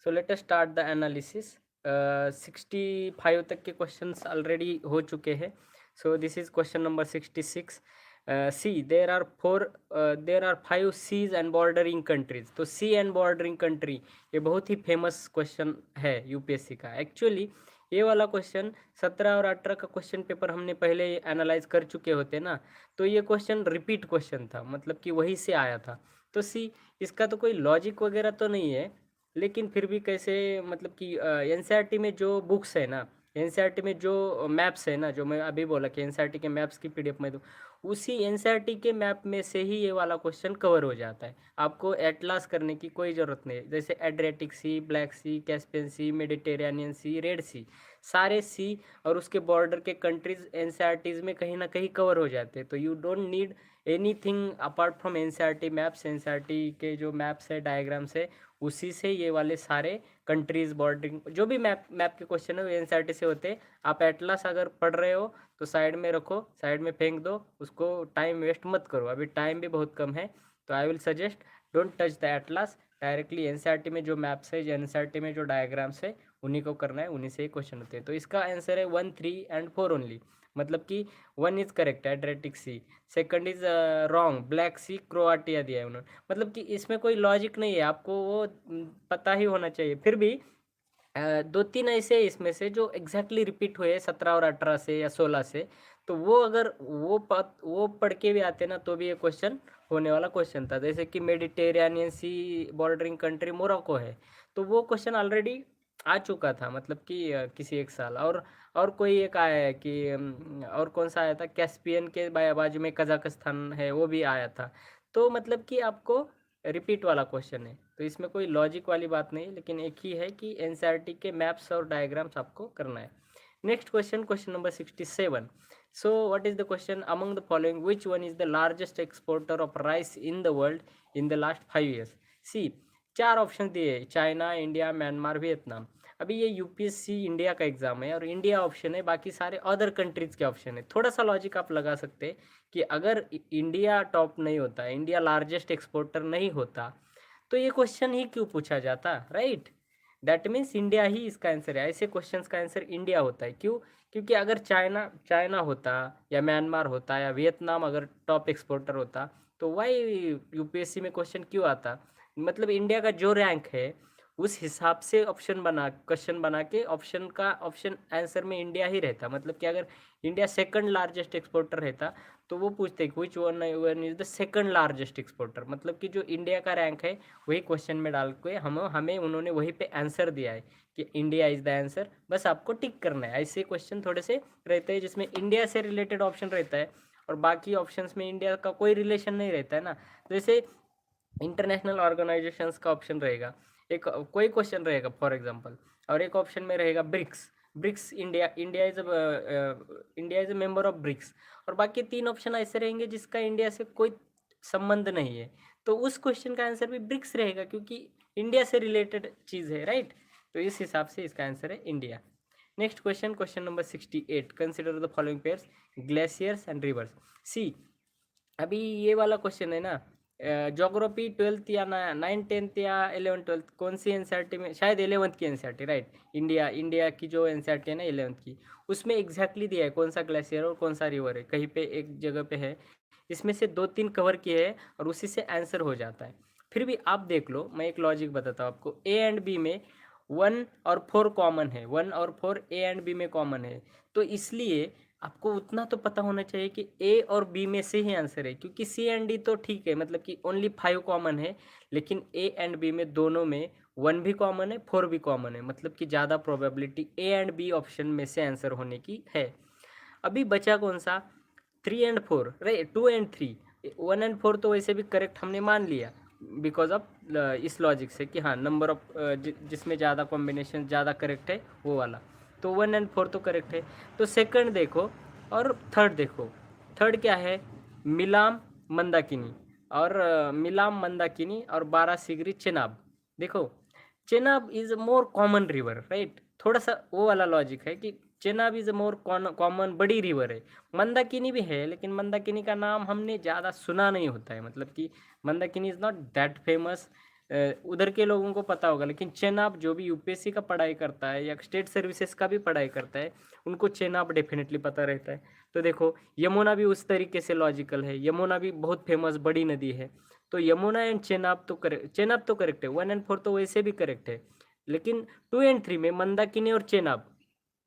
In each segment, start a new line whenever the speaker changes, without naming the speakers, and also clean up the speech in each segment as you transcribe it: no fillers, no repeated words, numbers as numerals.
So let us start the analysis. 65 तक के questions already हो चुके हैं। So this is question number 66। See there are 5 seas and bordering countries. तो sea and bordering country ये बहुत ही फेमस क्वेश्चन है यूपीएससी का। एक्चुअली ये वाला क्वेश्चन 17 और 18 का क्वेश्चन पेपर हमने पहले एनालाइज कर चुके होते ना, तो ये क्वेश्चन रिपीट क्वेश्चन था, मतलब कि वही से आया था। तो सी, इसका तो कोई लॉजिक वगैरह तो नहीं है, लेकिन फिर भी कैसे, मतलब कि एनसीईआरटी में जो बुक्स है ना, एनसीईआरटी में जो मैप्स है ना, जो मैं अभी बोला कि एनसीईआरटी के मैप्स की पीडीएफ में दूँ, उसी एनसीईआरटी के मैप में से ही ये वाला क्वेश्चन कवर हो जाता है। आपको एटलास करने की कोई ज़रूरत नहीं है। जैसे एड्रियाटिक सी, ब्लैक सी, कैस्पियन सी, मेडिटेरेनियन सी, रेड सी, सारे सी और उसके बॉर्डर के कंट्रीज एनसीईआरटीज में कहीं ना कहीं कवर हो जाते हैं। तो you don't need anything apart from NCERT maps. NCERT के जो मैप्स है, डायग्राम्स है, उसी से ये वाले सारे कंट्रीज, बॉर्डरिंग, जो भी मैप मैप के क्वेश्चन है वो एनसीईआरटी से होते हैं। आप एटलस अगर पढ़ रहे हो तो साइड में रखो, साइड में फेंक दो उसको, टाइम वेस्ट मत करो, अभी टाइम भी बहुत कम है। तो I will suggest don't touch the Atlas, directly NCERT में जो मैप्स है, एनसीईआरटी में जो डायग्राम्स है, उन्हीं को करना है, उन्हीं से ही क्वेश्चन होते हैं। तो इसका आंसर है 1, 3 एंड 4 ओनली। मतलब कि 1 is correct, Adriatic Sea. Second is wrong, Black Sea Croatia दिया है उन्होंने। मतलब कि इसमें कोई लॉजिक नहीं है, आपको वो पता ही होना चाहिए। फिर भी दो तीन ऐसे इसमें से जो एग्जैक्टली रिपीट हुए 17 और 18 से या 16 से, तो वो अगर वो पढ़ के भी आते ना, तो भी ये क्वेश्चन होने वाला क्वेश्चन था। जैसे कि मेडिटेरेनियन सी बॉर्डरिंग कंट्री मोरक्को है, तो वो क्वेश्चन ऑलरेडी आ चुका था, मतलब कि किसी एक साल। और कोई एक आया है कि और कौन सा आया था, कैस्पियन के बाजू में कजाकिस्तान है, वो भी आया था। तो मतलब कि आपको रिपीट वाला क्वेश्चन है, तो इसमें कोई लॉजिक वाली बात नहीं, लेकिन एक ही है कि एनसीईआरटी के मैप्स और डायग्राम्स आपको करना है। Next question, question number 67। So what is the question, among the following which one is the largest exporter of rice in the world in the last 5 years। सी, चार ऑप्शन दिए, China, India, Myanmar, Vietnam. अभी ये UPSC India का exam है और India option है, बाकी सारे अदर कंट्रीज के ऑप्शन है। थोड़ा सा लॉजिक आप लगा सकते हैं कि अगर इंडिया टॉप नहीं होता, इंडिया लार्जेस्ट एक्सपोर्टर नहीं होता, तो ये क्वेश्चन ही क्यों पूछा जाता, राइट। दैट मीन्स इंडिया ही इसका आंसर है। ऐसे क्वेश्चंस का आंसर इंडिया होता है। क्यों? क्योंकि अगर चाइना चाइना होता, या म्यांमार होता, या वियतनाम अगर टॉप एक्सपोर्टर होता, तो वाई यूपीएससी में क्वेश्चन क्यों आता। मतलब इंडिया का जो रैंक है उस हिसाब से ऑप्शन बना, क्वेश्चन बना के ऑप्शन का ऑप्शन आंसर में इंडिया ही रहता। मतलब कि अगर इंडिया सेकंड लार्जेस्ट एक्सपोर्टर रहता, तो वो पूछते हैं which one is the second largest exporter. मतलब कि जो इंडिया का रैंक है वही क्वेश्चन में डाल के हमें उन्होंने वहीं पे आंसर दिया है कि इंडिया इज द आंसर। बस आपको टिक करना है। ऐसे क्वेश्चन थोड़े से रहते हैं जिसमें इंडिया से रिलेटेड ऑप्शन रहता है और बाकी ऑप्शंस में इंडिया का कोई रिलेशन नहीं रहता है ना। जैसे इंटरनेशनल ऑर्गेनाइजेशंस का ऑप्शन रहेगा, एक कोई क्वेश्चन रहेगा फॉर एग्जांपल, और एक ऑप्शन में रहेगा BRICS. BRICS India, India is a member of BRICS, और बाकी तीन ऑप्शन ऐसे रहेंगे जिसका इंडिया से कोई संबंध नहीं है, तो उस क्वेश्चन का आंसर भी ब्रिक्स रहेगा क्योंकि इंडिया से रिलेटेड चीज़ है, राइट। तो इस हिसाब से इसका आंसर है India. Next question, question number 68। Consider the following pairs, glaciers and rivers. C, अभी ये वाला क्वेश्चन है ना, जोग्राफी 12th या 9, 10th या 11, 12th, कौन सी एनसीईआरटी में, शायद 11th की एनसीईआरटी, राइट। इंडिया की जो एनसीईआरटी है ना 11th की, उसमें एग्जैक्टली दिया है कौन सा ग्लेशियर और कौन सा रिवर है, कहीं पे एक जगह पे है। इसमें से दो तीन कवर किए हैं और उसी से आंसर हो जाता है। फिर भी आप देख लो, मैं एक लॉजिक बताता हूँ आपको। ए एंड बी में 1 और 4 कॉमन है, 1 और 4 ए एंड बी में कॉमन है, तो इसलिए आपको उतना तो पता होना चाहिए कि ए और बी में से ही आंसर है, क्योंकि सी एंड डी तो ठीक है, मतलब कि ओनली 5 कॉमन है, लेकिन ए एंड बी में दोनों में 1 भी कॉमन है, 4 भी कॉमन है, मतलब कि ज़्यादा probability A and B option में से आंसर होने की है। अभी बचा कौन सा, 3 एंड 4, राइट, 2 एंड 3। 1 एंड 4 तो वैसे भी करेक्ट हमने मान लिया बिकॉज ऑफ इस लॉजिक से कि हाँ नंबर ऑफ जिसमें ज़्यादा कॉम्बिनेशन ज़्यादा करेक्ट है वो वाला, तो 1 एंड 4 तो करेक्ट है। तो सेकंड देखो और थर्ड देखो। थर्ड क्या है, मिलाम मंदाकिनी, और मिलाम मंदाकिनी और बारासिगरी चेनाब। देखो, Chenab is more common river, right. थोड़ा सा वो वाला लॉजिक है कि चेनाब इज मोर कॉमन, बड़ी रिवर है। मंदाकिनी भी है, लेकिन मंदाकिनी का नाम हमने ज़्यादा सुना नहीं होता है, मतलब कि Mandakini is not that famous. उधर के लोगों को पता होगा, लेकिन चेनाब जो भी यूपीएससी का पढ़ाई करता है या स्टेट सर्विसेज का भी पढ़ाई करता है, उनको चेनाब डेफिनेटली पता रहता है। तो देखो यमुना भी उस तरीके से लॉजिकल है, यमुना भी बहुत फेमस बड़ी नदी है। तो यमुना एंड चेनाब तो करेक्ट, चेनाब तो करेक्ट है, 1 और 4 तो वैसे भी करेक्ट है। लेकिन 2 एंड 3 में मंदाकिनी और चेनाब,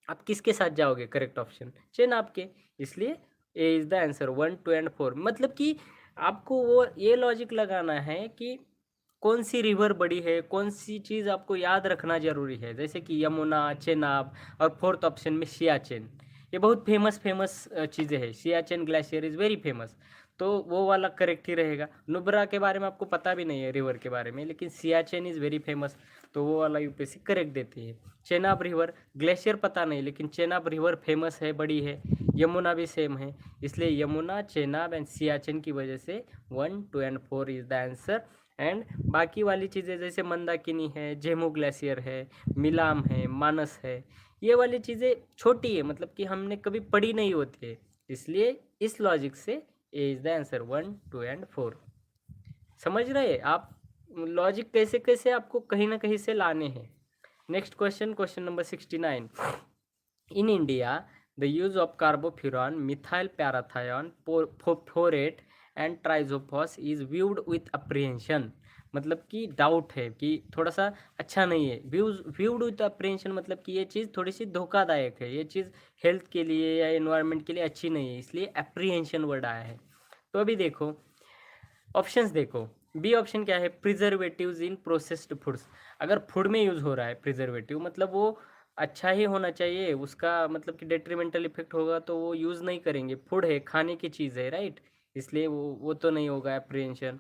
आप किसके साथ जाओगे? करेक्ट ऑप्शन चेनाब के। इसलिए ए इज द आंसर 1, 2 एंड 4। मतलब कि आपको वो ये लॉजिक लगाना है कि कौन सी रिवर बड़ी है, कौन सी चीज़ आपको याद रखना जरूरी है। जैसे कि यमुना, चेनाब, और फोर्थ ऑप्शन में सियाचिन, ये बहुत फेमस फेमस चीज़ें हैं। Siachen glacier is very famous, तो वो वाला करेक्ट ही रहेगा। नुब्रा के बारे में आपको पता भी नहीं है रिवर के बारे में, लेकिन सियाचिन इज़ वेरी फेमस, तो वो वाला यूपीएससी करेक्ट देती है। चेनाब रिवर, ग्लेशियर पता नहीं, लेकिन चेनाब रिवर फेमस है, बड़ी है। यमुना भी सेम है, इसलिए यमुना, चेनाब एंड सियाचिन की वजह से 1, 2 and 4 is the answer. And बाकी वाली चीज़ें जैसे मंदाकिनी है, जेमू ग्लेशियर है, मिलाम है, मानस है, ये वाली चीज़ें छोटी है, मतलब कि हमने कभी पढ़ी नहीं होती है। इसलिए इस लॉजिक से A is the answer 1, 2 and 4। समझ रहे आप लॉजिक कैसे कैसे आपको कहीं ना कहीं से लाने हैं। Next question, question number 69। In India the use of carbofuran, methyl parathion, phorate and triazophos is viewed with apprehension. मतलब कि डाउट है कि थोड़ा सा अच्छा नहीं है। व्यूड विथ अप्रीहेंशन मतलब कि ये चीज़ थोड़ी सी धोखादायक है, ये चीज़ हेल्थ के लिए या एनवायरनमेंट के लिए अच्छी नहीं है, इसलिए अप्रीहेंशन वर्ड आया है। तो अभी देखो ऑप्शंस देखो, बी ऑप्शन क्या है? प्रिजर्वेटिव्स इन प्रोसेस्ड फूड्स। अगर फूड में यूज़ हो रहा है प्रिजर्वेटिव, मतलब वो अच्छा ही होना चाहिए, उसका मतलब कि डेट्रीमेंटल इफेक्ट होगा तो वो यूज़ नहीं करेंगे। फूड है, खाने की चीज़ है, राइट, इसलिए वो तो नहीं होगा apprehension.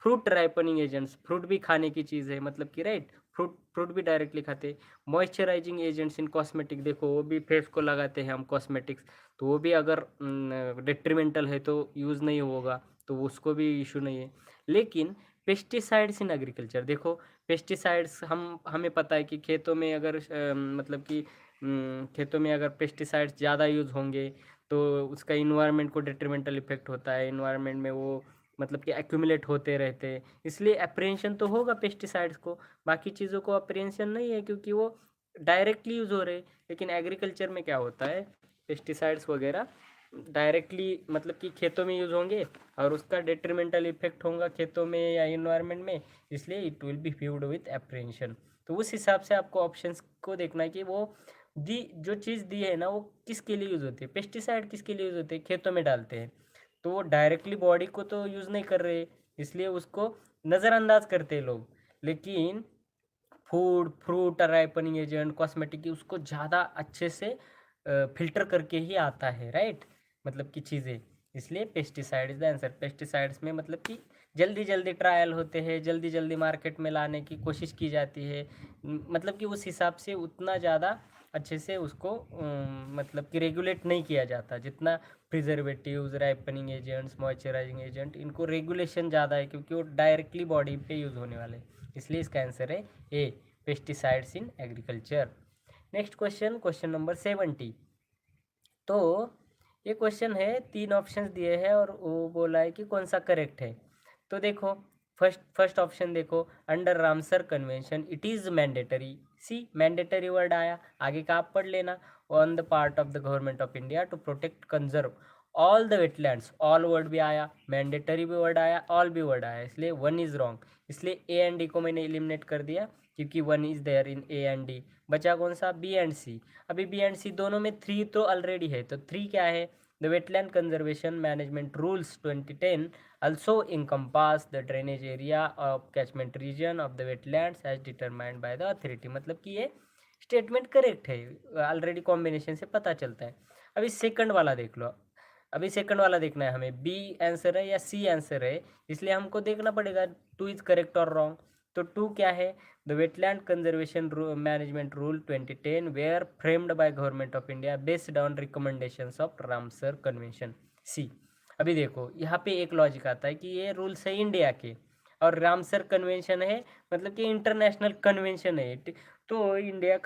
Fruit ripening agents, fruit भी खाने की चीज़ है, मतलब कि राइट, फ्रूट फ्रूट भी डायरेक्टली खाते हैं। मॉइस्चराइजिंग एजेंट्स इन कॉस्मेटिक, देखो वो भी फेस को लगाते हैं हम कॉस्मेटिक्स, तो वो भी अगर डेट्रीमेंटल है तो यूज़ नहीं होगा, तो उसको भी इशू नहीं है। लेकिन पेस्टिसाइड्स इन एग्रीकल्चर, देखो पेस्टिसाइड्स हमें पता है कि खेतों में अगर मतलब कि खेतों में अगर पेस्टिसाइड्स ज़्यादा यूज़ होंगे तो उसका इन्वायरमेंट को डिट्रीमेंटल इफेक्ट होता है, इन्वायरमेंट में वो मतलब कि एक्यूमुलेट होते रहते हैं, इसलिए अप्रीहेंशन तो होगा पेस्टिसाइड्स को। बाकी चीज़ों को अप्रीहेंशन नहीं है क्योंकि वो डायरेक्टली यूज़ हो रहे हैं। लेकिन एग्रीकल्चर में क्या होता है, पेस्टिसाइड्स वगैरह डायरेक्टली मतलब कि खेतों में यूज़ होंगे और उसका डेट्रीमेंटल इफेक्ट होगा खेतों में या इन्वायरमेंट में, इसलिए it will be viewed with apprehension. तो उस हिसाब से आपको ऑप्शंस को देखना है कि वो दी जो चीज़ दी है ना वो किसके लिए यूज़ होती है। पेस्टिसाइड किसके लिए यूज़ होते हैं? खेतों में डालते हैं, तो वो डायरेक्टली बॉडी को तो यूज़ नहीं कर रहे, इसलिए उसको नज़रअंदाज करते हैं लोग। लेकिन food, fruit, ripening agent, cosmetic की उसको ज़्यादा अच्छे से फिल्टर करके ही आता है, राइट, मतलब कि चीज़ें। इसलिए pesticide is the answer. Pesticides में मतलब कि जल्दी जल्दी ट्रायल होते हैं, जल्दी जल्दी मार्केट में लाने की कोशिश की जाती है, मतलब कि उस हिसाब से उतना ज़्यादा अच्छे से उसको मतलब कि रेगुलेट नहीं किया जाता जितना preservatives, ripening agents, moisturising agent, इनको रेगुलेशन ज़्यादा है क्योंकि वो डायरेक्टली बॉडी पे यूज़ होने वाले हैं। इसलिए इसका आंसर है A, pesticides in agriculture. Next question, question number 70। तो ये क्वेश्चन है, 3 ऑप्शंस दिए हैं और वो बोला है कि कौन सा करेक्ट है। तो देखो फर्स्ट ऑप्शन देखो, under Ramsar convention it is mandatory. See mandatory word आया, आगे का आप पढ़ लेना। On the part of the government of India to protect conserve all the wetlands, all word भी आया, मैंडेटरी भी वर्ड आया, ऑल भी वर्ड आया, इसलिए 1 इज़ रॉन्ग। इसलिए ए एंड डी को मैंने एलिमिनेट कर दिया क्योंकि 1 is there in A and D. बचा कौन सा? B and C. अभी बी एंड सी दोनों में 3 तो ऑलरेडी है, तो 3 क्या है? The wetland conservation management rules 2010 also encompass the drainage area of catchment region of the wetlands as determined by the authority। मतलब कि ये स्टेटमेंट करेक्ट है, ऑलरेडी कॉम्बिनेशन से पता चलता है। अभी सेकंड वाला देख लो, अभी सेकंड वाला देखना है हमें, बी आंसर है या सी आंसर है, इसलिए हमको देखना पड़ेगा 2 इज करेक्ट और रॉन्ग। तो 2 क्या है? The wetland conservation management rule 2010 were framed by government of India based on recommendations of Ramsar convention. C. अभी देखो यहाँ पे एक लॉजिक आता है कि ये रूल्स है इंडिया के और रामसर कन्वेंशन है, मतलब कि इंटरनेशनल कन्वेंशन है। तो इंडिया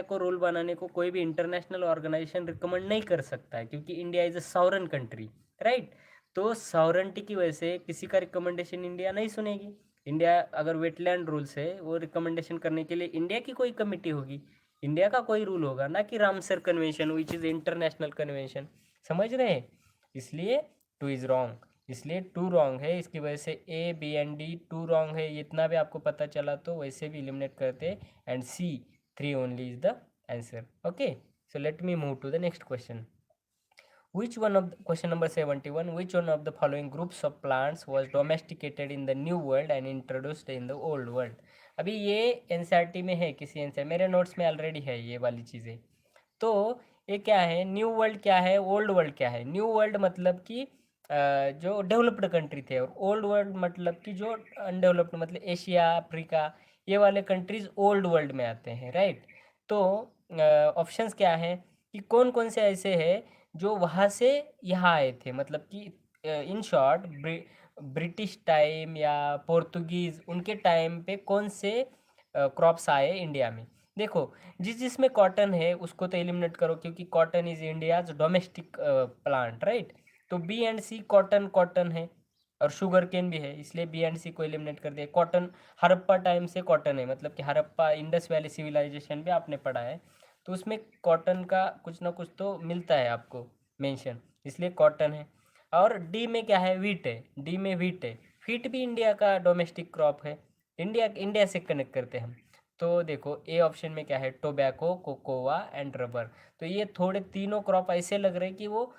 को रूल बनाने को कोई भी इंटरनेशनल ऑर्गेनाइजेशन रिकमेंड नहीं कर सकता है क्योंकि India is a sovereign country, right. तो सॉवरेंटी की वजह से किसी का रिकमेंडेशन इंडिया नहीं सुनेगी। इंडिया अगर वेटलैंड रूल्स है वो रिकमेंडेशन करने के लिए इंडिया की कोई कमिटी होगी, इंडिया का कोई रूल होगा, ना कि Ramsar convention which is international convention. समझ रहे हैं? इसलिए टू इज़ रॉन्ग, इसलिए टू रॉन्ग है। इसकी वजह से A B and D two wrong है। इतना भी आपको पता चला तो वैसे भी एलिमिनेट करते, and C three only is the answer. Okay, so let me move to the next question. Which one of the, question number 71, which one of the following groups of plants was domesticated in the new world and introduced in the old world? अभी ये NCERT में है, किसी NCERT मेरे notes में already है ये वाली चीज़ें। तो ये क्या है, न्यू वर्ल्ड क्या है, ओल्ड वर्ल्ड क्या है? न्यू वर्ल्ड मतलब कि जो डेवलप्ड कंट्री थे, और ओल्ड वर्ल्ड मतलब कि जो अनडेवलप्ड, मतलब एशिया, अफ्रीका, ये वाले कंट्रीज ओल्ड वर्ल्ड में आते हैं, राइट? तो ऑप्शंस क्या है कि कौन कौन से ऐसे हैं जो वहाँ से यहाँ आए थे, मतलब कि इन शॉर्ट ब्रिटिश टाइम या पोर्तुगीज़ उनके टाइम पे कौन से क्रॉप्स आए इंडिया में। देखो, जिसमें कॉटन है उसको तो एलिमिनेट करो, क्योंकि cotton is India's domestic plant, right? तो B and C, cotton cotton है, और शुगर केन भी है, इसलिए बी एंड सी को एलिमिनेट कर दिया। कॉटन हड़प्पा टाइम से कॉटन है, मतलब कि हड़प्पा इंडस वैली सिविलाइजेशन भी आपने पढ़ा है, तो उसमें कॉटन का कुछ ना कुछ तो मिलता है आपको मेंशन, इसलिए कॉटन है। और डी में क्या है, वीट है, डी में वीट है। वीट भी इंडिया का डोमेस्टिक क्रॉप है, इंडिया इंडिया से कनेक्ट करते हैं हम। तो देखो ए ऑप्शन में क्या है, टोबैको, कोकोवा एंड रबर। तो ये थोड़े तीनों क्रॉप ऐसे लग रहे हैं कि वो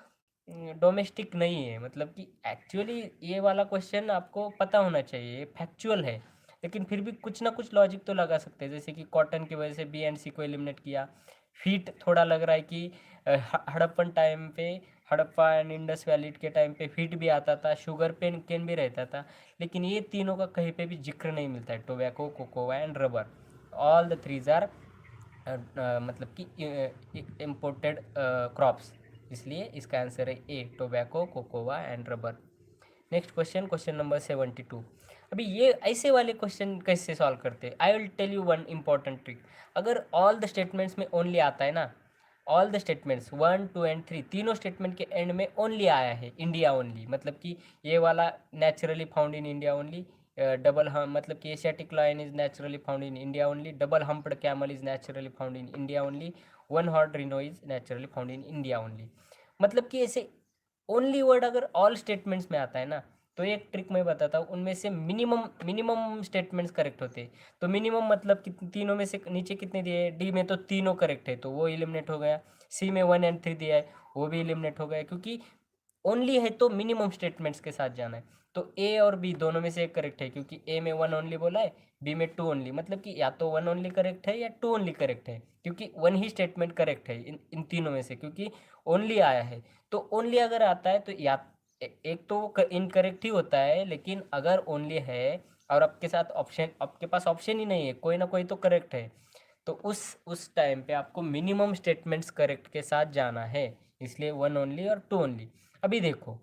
डोमेस्टिक नहीं है, मतलब कि एक्चुअली ये वाला क्वेश्चन आपको पता होना चाहिए, ये फैक्चुअल है, लेकिन फिर भी कुछ ना कुछ लॉजिक तो लगा सकते हैं। जैसे कि कॉटन की वजह से बी एंड सी को एलिमिनेट किया। फीट थोड़ा लग रहा है कि हड़प्पन टाइम पे, हड़प्पा एंड इंडस वैली के टाइम पे फीट भी आता था, शुगर पेन केन भी रहता था, लेकिन ये तीनों का कहीं पे भी जिक्र नहीं मिलता है, tobacco, cocoa and rubber. All the threes are मतलब कि इम्पोर्टेड क्रॉप्स, इसलिए इसका आंसर है A, tobacco, cocoa and rubber. Next question, question number 72। अभी ये ऐसे वाले क्वेश्चन कैसे सॉल्व करते हैं? I will tell you one important trick. अगर ऑल द स्टेटमेंट्स में ओनली आता है ना, ऑल द स्टेटमेंट्स 1 2 एंड 3 तीनों स्टेटमेंट के एंड में ओनली आया है इंडिया ओनली, मतलब कि ये वाला naturally found in India only, double हम मतलब कि Asiatic lion is naturally found in India only, double humped camel is naturally found in India only, one horn rhino is naturally found in India only, मतलब कि ऐसे only word अगर all statements में आता है ना, तो एक ट्रिक मैं बताता हूँ, उनमें से मिनिमम मिनिमम स्टेटमेंट्स करेक्ट होते हैं। तो मिनिमम मतलब कि तीनों में से नीचे कितने दिए हैं, डी में तो तीनों करेक्ट है तो वो एलिमिनेट हो गया, सी में 1 एंड 3 दिया है वो भी एलिमिनेट हो गया, क्योंकि ओनली है तो मिनिमम स्टेटमेंट्स के साथ जाना है। तो ए और बी दोनों में से एक करेक्ट है, क्योंकि ए में 1 ओनली बोला है, बी में 2 ओनली, मतलब कि या तो 1 ओनली करेक्ट है या 2 ओनली करेक्ट है, क्योंकि 1 ही स्टेटमेंट करेक्ट है इन तीनों में से, क्योंकि ओनली आया है। तो ओनली अगर आता है तो या एक तो इनकरेक्ट ही होता है, लेकिन अगर ओनली है और आपके साथ ऑप्शन, आपके पास ऑप्शन ही नहीं है, कोई ना कोई तो करेक्ट है, तो उस टाइम पे आपको मिनिमम स्टेटमेंट्स करेक्ट के साथ जाना है, इसलिए 1 ओनली और 2 ओनली। अभी देखो,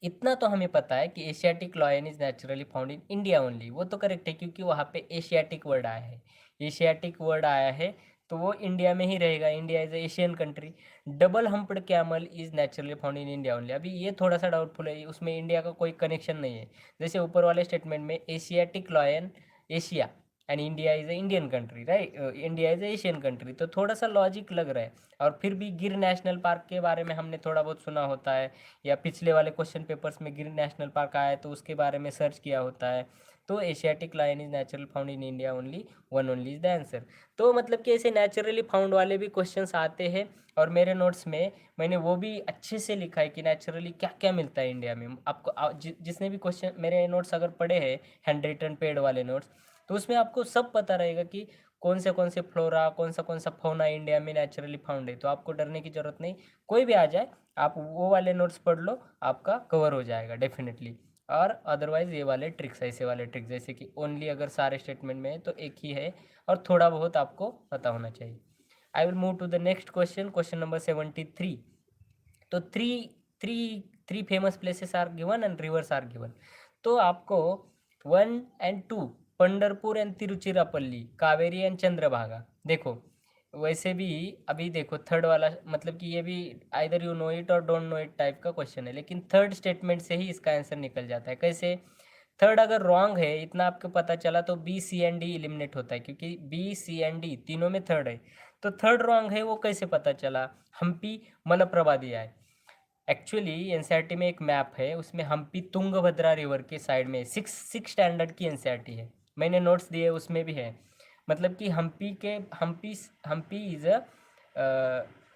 इतना तो हमें पता है कि Asiatic lion is naturally found in India only, वो तो करेक्ट है, क्योंकि वहाँ पे एशियाटिक वर्ड आया है, एशियाटिक वर्ड आया है, तो वो इंडिया में ही रहेगा, India is Asian country. Double humped camel is naturally found in India only, अभी ये थोड़ा सा डाउटफुल है, उसमें इंडिया का कोई कनेक्शन नहीं है। जैसे ऊपर वाले स्टेटमेंट में Asiatic lion, Asia and India is a Indian country, right? India is a Asian country, तो थोड़ा सा लॉजिक लग रहा है। और फिर भी गिर नेशनल पार्क के बारे में हमने थोड़ा बहुत सुना होता है, या पिछले वाले क्वेश्चन पेपर्स में गिर नेशनल पार्क आया है तो उसके बारे में सर्च किया होता है। तो Asiatic lion is natural found in India only, 1 only is the answer. तो मतलब कि ऐसे नेचुरली फाउंड वाले भी क्वेश्चंस आते हैं, और मेरे नोट्स में मैंने वो भी अच्छे से लिखा है कि नेचुरली क्या क्या मिलता है इंडिया में। आपको जिसने भी क्वेश्चन मेरे नोट्स अगर पढ़े हैं, हैंड रिटन पेड वाले नोट्स, तो उसमें आपको सब पता रहेगा कि कौन से फ्लोरा, कौन सा फौना इंडिया में नेचुरली फाउंड है, तो आपको डरने की ज़रूरत नहीं। कोई भी आ जाए, आप वो वाले नोट्स पढ़ लो, आपका कवर हो जाएगा डेफिनेटली। और अदरवाइज़ ये वाले ट्रिक्स, ऐसे वाले ट्रिक्स जैसे कि ओनली अगर सारे स्टेटमेंट में है तो एक ही है, और थोड़ा बहुत आपको पता होना चाहिए। I will move to the next question, question number 73। तो three three three famous places are given and rivers are given. तो आपको 1 and 2, Pandharpur and Tiruchirappalli, Kaveri and Chandrabhaga. देखो वैसे भी अभी देखो थर्ड वाला मतलब कि ये भी आइदर यू नो इट और डोंट नो इट टाइप का क्वेश्चन है, लेकिन थर्ड स्टेटमेंट से ही इसका आंसर निकल जाता है। कैसे? थर्ड अगर रॉन्ग है इतना आपको पता चला तो B C and D eliminate होता है, क्योंकि बी सी एंड डी तीनों में थर्ड है। तो थर्ड रॉन्ग है वो कैसे पता चला? हम्पी मलप्रभा दिया है। एक्चुअली एनसीईआरटी में एक मैप है, उसमें हम्पी तुंगभद्रा रिवर के साइड में सिक्स स्टैंडर्ड की एनसीईआरटी है, मैंने नोट्स दिए उसमें भी है। मतलब कि हम्पी इज अ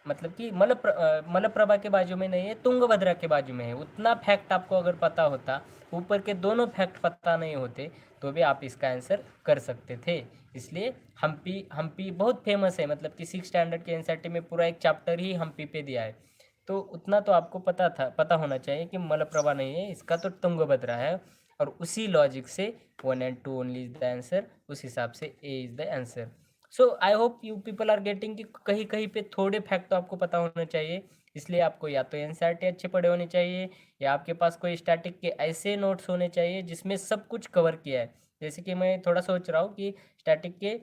मतलब कि मलप्रभा के बाजू में नहीं है, तुंगभद्रा के बाजू में है। उतना फैक्ट आपको अगर पता होता, ऊपर के दोनों फैक्ट पता नहीं होते, तो भी आप इसका आंसर कर सकते थे। इसलिए हम्पी हम्पी बहुत फेमस है, मतलब कि सिक्स स्टैंडर्ड के एनसीईआरटी में पूरा एक चैप्टर ही हम्पी पे दिया है। तो उतना तो आपको पता होना चाहिए कि मलप्रभा नहीं है, इसका तो तुंगभद्रा है। और उसी लॉजिक से 1 and 2 only is the answer, उस हिसाब से A is the answer. So I hope you people are getting कि कहीं कहीं पे थोड़े फैक्ट तो आपको पता होना चाहिए। इसलिए आपको या तो एनसीईआरटी अच्छे पढ़े होने चाहिए, या आपके पास कोई स्टैटिक के ऐसे नोट्स होने चाहिए जिसमें सब कुछ कवर किया है। जैसे कि मैं थोड़ा सोच रहा हूँ कि स्टैटिक के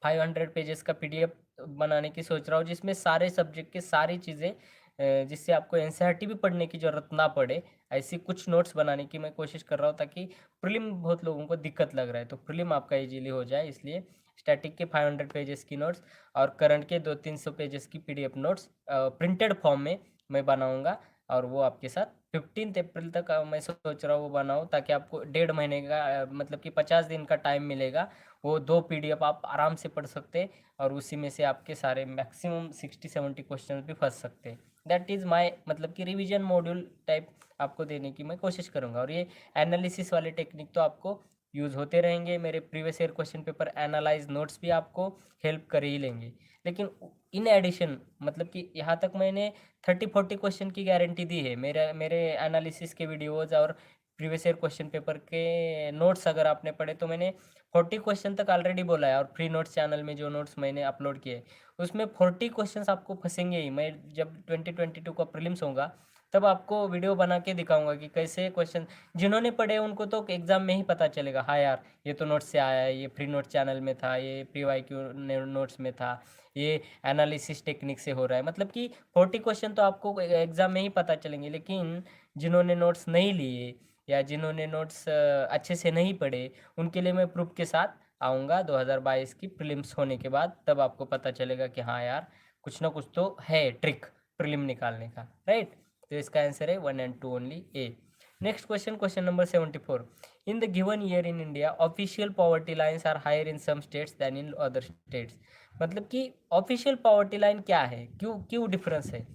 500 पेजेस का पीडीएफ बनाने की सोच रहा हूँ, जिसमें सारे सब्जेक्ट के सारी चीज़ें जिससे आपको एनसीईआरटी भी पढ़ने की ज़रूरत ना पड़े, ऐसी कुछ नोट्स बनाने की मैं कोशिश कर रहा हूँ, ताकि प्रीलिम बहुत लोगों को दिक्कत लग रहा है तो प्रीलिम आपका इजीली हो जाए। इसलिए स्टैटिक के 500 पेजेस की नोट्स और करंट के 200-300 पेजेस की पीडीएफ नोट्स प्रिंटेड फॉर्म में मैं बनाऊँगा, और वो आपके साथ 15 अप्रैल तक मैं सोच रहा हूँ वो बनाऊँ, ताकि आपको 1.5 महीने का मतलब कि 50 दिन का टाइम मिलेगा। वो 2 पीडीएफ आप आराम से पढ़ सकते हैं, और उसी में से आपके सारे मैक्सिमम 60-70 क्वेश्चन भी फंस सकते हैं। दैट इज़ माय मतलब कि रिवीजन मॉड्यूल टाइप आपको देने की मैं कोशिश करूँगा। और ये एनालिसिस वाले टेक्निक तो आपको यूज़ होते रहेंगे, मेरे previous year question paper analyse notes भी आपको हेल्प कर ही लेंगे। लेकिन इन एडिशन मतलब कि यहाँ तक मैंने 30-40 क्वेश्चन की गारंटी दी है। मेरे एनालिसिस के वीडियोज़ और प्रीवियस ईयर क्वेश्चन पेपर के नोट्स अगर आपने पढ़े तो मैंने 40 क्वेश्चन तक ऑलरेडी बोला है। और फ्री नोट्स चैनल में जो नोट्स मैंने अपलोड किए उसमें 40 क्वेश्चंस आपको फंसेंगे ही। मैं जब 2022 का प्रीलिम्स होगा तब आपको वीडियो बना के दिखाऊंगा कि कैसे क्वेश्चन जिन्होंने पढ़े उनको तो एग्जाम में ही पता चलेगा, हाँ यार ये तो नोट्स से आया है, ये फ्री नोट्स चैनल में था, ये प्री वाई क्यू नोट्स में था, ये एनालिसिस टेक्निक से हो रहा है। मतलब कि 40 क्वेश्चन तो आपको एग्जाम में ही पता चलेंगे। लेकिन जिन्होंने नोट्स नहीं लिए या जिन्होंने नोट्स अच्छे से नहीं पढ़े, उनके लिए मैं प्रूफ के साथ आऊँगा 2022 की प्रीलिम्स होने के बाद। तब आपको पता चलेगा कि हाँ यार कुछ ना कुछ तो है ट्रिक प्रीलिम निकालने का, राइट। तो इसका आंसर है 1 and 2 only A. Next question, question number 74। In the given year in India official poverty lines are higher in some states than in other states. मतलब कि ऑफिशियल पॉवर्टी लाइन क्या है, क्यों क्यों डिफरेंस है?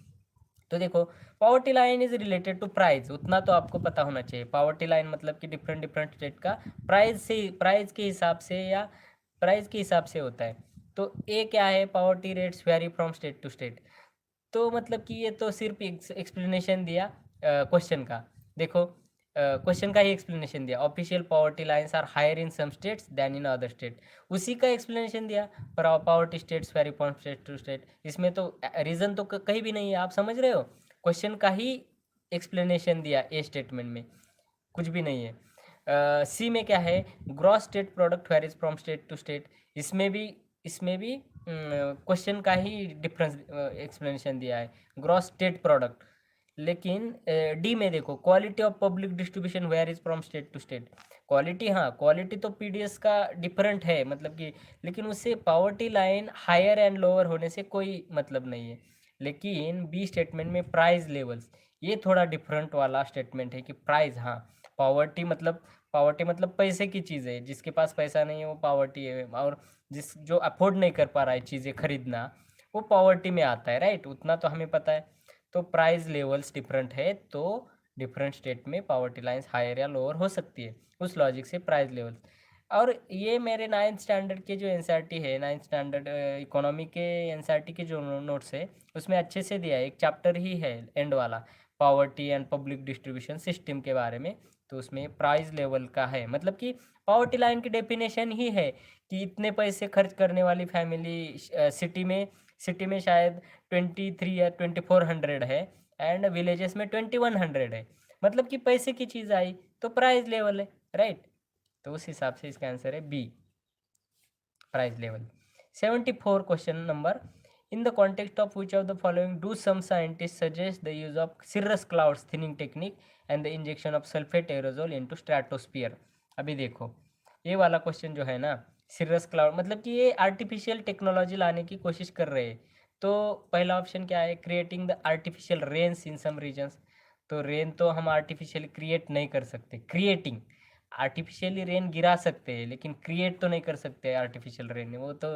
तो देखो, poverty line is related to price, उतना तो आपको पता होना चाहिए। पावर्टी लाइन मतलब कि डिफरेंट डिफरेंट स्टेट का प्राइस के हिसाब से या प्राइस के हिसाब से होता है। तो ए क्या है? Poverty rates vary from state to state. तो मतलब कि ये तो सिर्फ एक्सप्लेनेशन दिया क्वेश्चन का। देखो क्वेश्चन का ही एक्सप्लेनेशन दिया, official poverty lines are higher in some states than in other state, उसी का एक्सप्लेनेशन दिया। पर poverty states vary from state to state, इसमें तो रीज़न तो कहीं भी नहीं है, आप समझ रहे हो। क्वेश्चन का ही एक्सप्लेनेशन दिया ए स्टेटमेंट में, कुछ भी नहीं है। सी में क्या है? Gross state product varies from state to state, इसमें भी क्वेश्चन का ही डिफरेंस एक्सप्लेनेशन दिया है, ग्रॉस स्टेट प्रोडक्ट। लेकिन डी में देखो, quality of public distribution varies from state to state. Quality, हाँ क्वालिटी तो पीडीएस का डिफरेंट है मतलब कि, लेकिन उससे poverty line higher and lower होने से कोई मतलब नहीं है। लेकिन बी स्टेटमेंट में प्राइस लेवल्स, ये थोड़ा डिफरेंट वाला स्टेटमेंट है कि प्राइस, हाँ पावर्टी मतलब पैसे की चीज़ है, जिसके पास पैसा नहीं है वो पावर्टी है, और जो अफोर्ड नहीं कर पा रहा है चीज़ें खरीदना वो पावर्टी में आता है, राइट। उतना तो हमें पता है। तो प्राइस लेवल्स डिफरेंट है, तो डिफरेंट स्टेट में पावर्टी लाइन्स हायर या लोअर हो सकती है, उस लॉजिक से प्राइस लेवल्स। और ये मेरे 9th स्टैंडर्ड के जो एनसीईआरटी है, 9th स्टैंडर्ड इकोनॉमी के एनसीईआरटी के जो नोट्स है उसमें अच्छे से दिया है, एक चैप्टर ही है एंड वाला, poverty and public distribution system के बारे में। तो उसमें प्राइस लेवल का है, मतलब कि पावर्टी लाइन की डेफिनेशन ही है कि इतने पैसे खर्च करने वाली फैमिली सिटी में शायद 23 या 2400 है, एंड विलेजेस में 2100 है। मतलब कि पैसे की चीज़ आई तो प्राइस लेवल है, राइट। तो उस हिसाब से इसका आंसर है B, price level. 74 question number, in the context of which of the following do some scientists suggest the use of cirrus clouds thinning technique and the injection of sulfate aerosol into stratosphere। अभी देखो ये वाला question जो है ना, सिरस cloud मतलब कि ये आर्टिफिशियल टेक्नोलॉजी लाने की कोशिश कर रहे हैं। तो पहला ऑप्शन क्या है, creating the artificial rains in some regions. तो रेन तो हम आर्टिफिशियली क्रिएट नहीं कर सकते, क्रिएटिंग आर्टिफिशियली रेन गिरा सकते हैं लेकिन क्रिएट तो नहीं कर सकते आर्टिफिशियल रेन, वो तो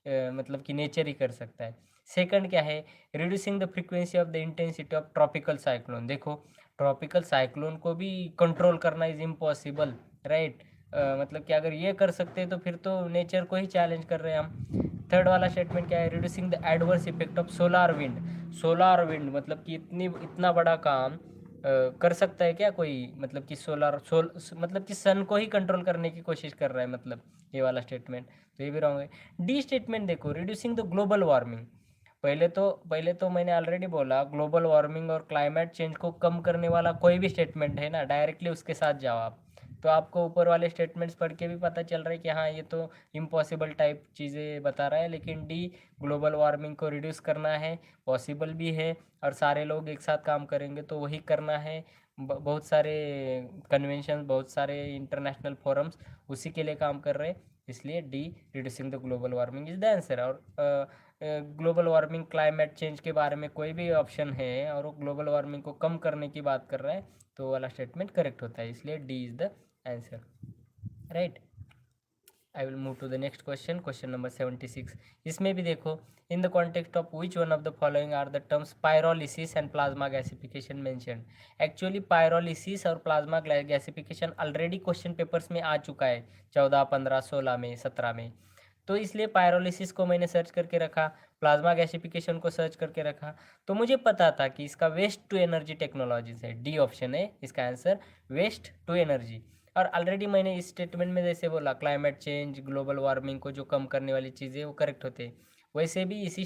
मतलब कि नेचर ही कर सकता है। सेकंड क्या है, reducing the frequency of the intensity of tropical cyclone. देखो ट्रॉपिकल साइक्लोन को भी कंट्रोल करना इज इम्पॉसिबल, राइट। मतलब कि अगर ये कर सकते हैं तो फिर तो नेचर को ही चैलेंज कर रहे हैं हम। थर्ड वाला स्टेटमेंट क्या है, reducing the adverse effect of solar wind. Solar wind मतलब कि इतना बड़ा काम कर सकता है क्या कोई, मतलब कि मतलब कि सन को ही कंट्रोल करने की कोशिश कर रहा है, मतलब ये वाला स्टेटमेंट तो ये भी रॉन्ग है। डी स्टेटमेंट देखो, रिड्यूसिंग द ग्लोबल वार्मिंग। पहले तो मैंने ऑलरेडी बोला, ग्लोबल वार्मिंग और क्लाइमेट चेंज को कम करने वाला कोई भी स्टेटमेंट है ना, डायरेक्टली उसके साथ जाओ आप। तो आपको ऊपर वाले स्टेटमेंट्स पढ़ के भी पता चल रहा है कि हाँ ये तो इम्पॉसिबल टाइप चीज़ें बता रहा है, लेकिन डी ग्लोबल वार्मिंग को रिड्यूस करना है, पॉसिबल भी है, और सारे लोग एक साथ काम करेंगे तो वही करना है। बहुत सारे कन्वेंशन, बहुत सारे इंटरनेशनल फोरम्स उसी के लिए काम कर रहे हैं, इसलिए D reducing the global warming is the answer. और ग्लोबल वार्मिंग क्लाइमेट चेंज के बारे में कोई भी ऑप्शन है और वो ग्लोबल वार्मिंग को कम करने की बात कर रहा है तो वाला स्टेटमेंट करेक्ट होता है, इसलिए D is the answer, right. I will move to the next question, question number 76। इसमें भी देखो, in the context of which one of the following are the terms pyrolysis and plasma gasification mentioned. Actually pyrolysis और plasma gasification already question papers में आ चुका है 14, 15, 16 में, 17 में। तो इसलिए पायरोलिसिस को मैंने सर्च करके रखा, प्लाज्मा गैसिफिकेशन को सर्च करके रखा। तो मुझे पता था कि इसका वेस्ट टू एनर्जी टेक्नोलॉजीज है, डी ऑप्शन है इसका आंसर, वेस्ट टू एनर्जी। और ऑलरेडी मैंने इस स्टेटमेंट में जैसे बोला, क्लाइमेट चेंज, ग्लोबल वार्मिंग को जो कम करने वाली चीज़ें वो करेक्ट होते हैं, वैसे भी इस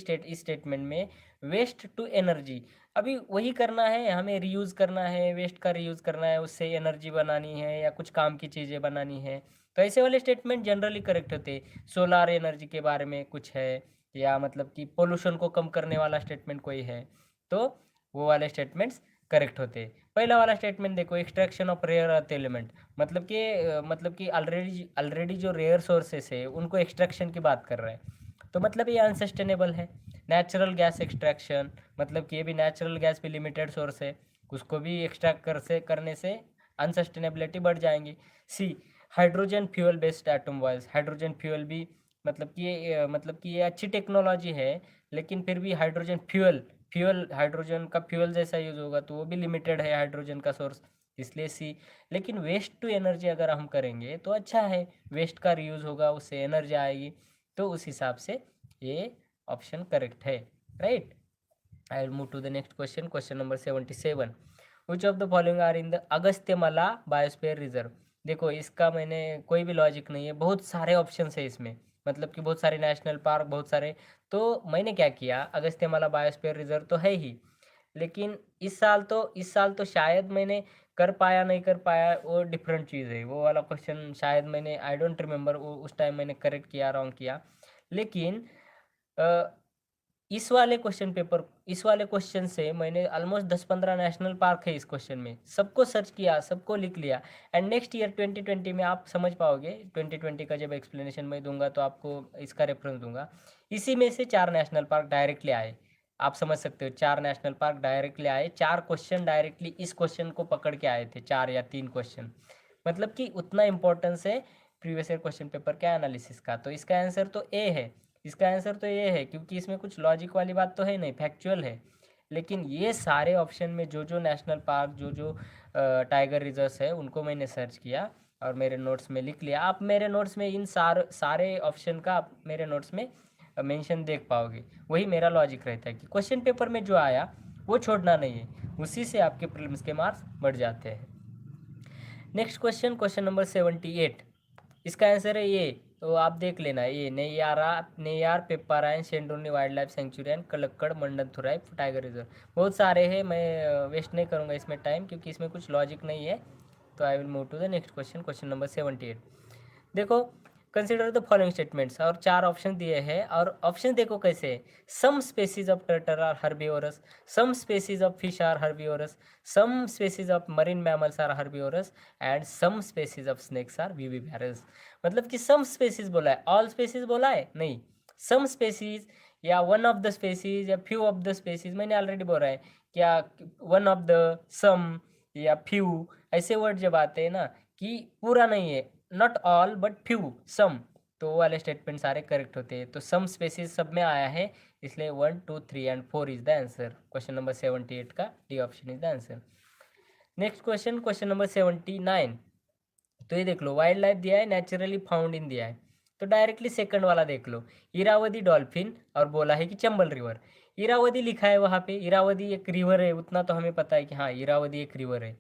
स्टेटमेंट में वेस्ट टू एनर्जी, अभी वही करना है हमें, रीयूज़ करना है, वेस्ट का रीयूज़ करना है, उससे एनर्जी बनानी है या कुछ काम की चीज़ें बनानी है। तो ऐसे वाले स्टेटमेंट जनरली करेक्ट होते हैं। सोलार एनर्जी के बारे में कुछ है, या मतलब कि पोल्यूशन को कम करने वाला स्टेटमेंट कोई है, तो वो वाले स्टेटमेंट्स करेक्ट होते हैं। पहला वाला स्टेटमेंट देखो, extraction of rare earth element, मतलब कि ऑलरेडी जो रेयर सोर्सेस है उनको एक्सट्रैक्शन की बात कर रहा है, तो मतलब ये अनसस्टेनेबल है। नेचुरल गैस एक्सट्रैक्शन, मतलब कि ये भी नेचुरल गैस भी लिमिटेड सोर्स है, उसको भी एक्सट्रैक्ट करने से अनसस्टेनेबिलिटी बढ़ जाएंगी। C, hydrogen fuel based atom voice, hydrogen fuel भी मतलब कि ये अच्छी टेक्नोलॉजी है, लेकिन फिर भी हाइड्रोजन फ्यूल हाइड्रोजन का फ्यूल जैसा यूज़ होगा तो वो भी लिमिटेड है हाइड्रोजन का सोर्स, इसलिए सी। लेकिन वेस्ट टू एनर्जी अगर हम करेंगे तो अच्छा है, वेस्ट का रीयूज़ होगा, उससे एनर्जी आएगी, तो उस हिसाब से ये ऑप्शन करेक्ट है, right. I will move to the next question, question number 77। Which of the following are in the Agasthyamala biosphere reserve. देखो इसका मैंने कोई भी लॉजिक नहीं है, बहुत सारे ऑप्शन है इसमें, मतलब कि बहुत सारे नेशनल पार्क, बहुत सारे। तो मैंने क्या किया, अगस्त्यमाला बायोस्फीयर रिजर्व तो है ही, लेकिन इस साल तो शायद मैंने कर पाया नहीं कर पाया वो डिफरेंट चीज़ है, वो वाला क्वेश्चन शायद मैंने, आई डोंट रिमेंबर उस टाइम मैंने करेक्ट किया रॉन्ग किया। लेकिन इस वाले क्वेश्चन से मैंने ऑलमोस्ट 10-15 नेशनल पार्क है इस क्वेश्चन में, सबको सर्च किया, सबको लिख लिया। एंड नेक्स्ट ईयर 2020 में आप समझ पाओगे, 2020 का जब एक्सप्लेनेशन मैं दूंगा तो आपको इसका रेफरेंस दूंगा। इसी में से 4 नेशनल पार्क डायरेक्टली आए, आप समझ सकते हो, 4 नेशनल पार्क डायरेक्टली आए, 4 क्वेश्चन डायरेक्टली इस क्वेश्चन को पकड़ के आए थे, 4 या 3 क्वेश्चन, मतलब कि उतना इंपॉर्टेंस है प्रीवियस ईयर क्वेश्चन पेपर के एनालिसिस का। तो इसका आंसर तो ए है, इसका आंसर तो ये है, क्योंकि इसमें कुछ लॉजिक वाली बात तो है नहीं, फैक्चुअल है। लेकिन ये सारे ऑप्शन में जो जो नेशनल पार्क, जो जो टाइगर रिजर्व्स है उनको मैंने सर्च किया और मेरे नोट्स में लिख लिया। आप मेरे नोट्स में इन सारे ऑप्शन का आप मेरे नोट्स में मेंशन देख पाओगे। वही मेरा लॉजिक रहता है कि क्वेश्चन पेपर में जो आया वो छोड़ना नहीं है, उसी से आपके प्रीलिम्स के मार्क्स बढ़ जाते हैं। नेक्स्ट क्वेश्चन, क्वेश्चन नंबर 78, इसका आंसर है ये, तो आप देख लेना, ये Neyyar Peppara and Shendurney wild life sanctuary, Kalakkad Mundanthurai tiger reserve, बहुत सारे हैं, मैं वेस्ट नहीं करूँगा इसमें टाइम, क्योंकि इसमें कुछ लॉजिक नहीं है। तो I will move to the next question, question number 78। देखो, कंसिडर द फॉलोइंग स्टेटमेंट्स, और 4 ऑप्शन दिए हैं, और ऑप्शन देखो कैसे है। Some species of turtle are herbivorous, some species of fish are herbivorous, some species of marine mammals are herbivorous, and some species of snakes are viviparous. मतलब कि सम species बोला है, ऑल स्पेसीज बोला है नहीं। सम स्पेसीज या वन ऑफ द स्पेसीज या few of the species, मैंने ऑलरेडी बोला है क्या, वन ऑफ द, सम या फ्यू, ऐसे वर्ड जब आते हैं ना कि पूरा नहीं है, नॉट ऑल बट फ्यू, सम, तो वो वाले स्टेटमेंट सारे करेक्ट होते हैं। तो सम स्पेसीज सब में आया है, इसलिए 1 2 3 and 4 is the answer. Question number 78 का D option is the answer. Next question, question number 79। तो ये देख लो, वाइल्ड लाइफ दिया है, नेचुरली फाउंड इन दिया है, तो डायरेक्टली सेकंड वाला देख लो, इरावदी डॉल्फिन, और बोला है कि चंबल रिवर। इरावदी लिखा है वहाँ पे, इरावदी एक रिवर है, उतना तो हमें पता है कि हाँ इरावदी एक रिवर है।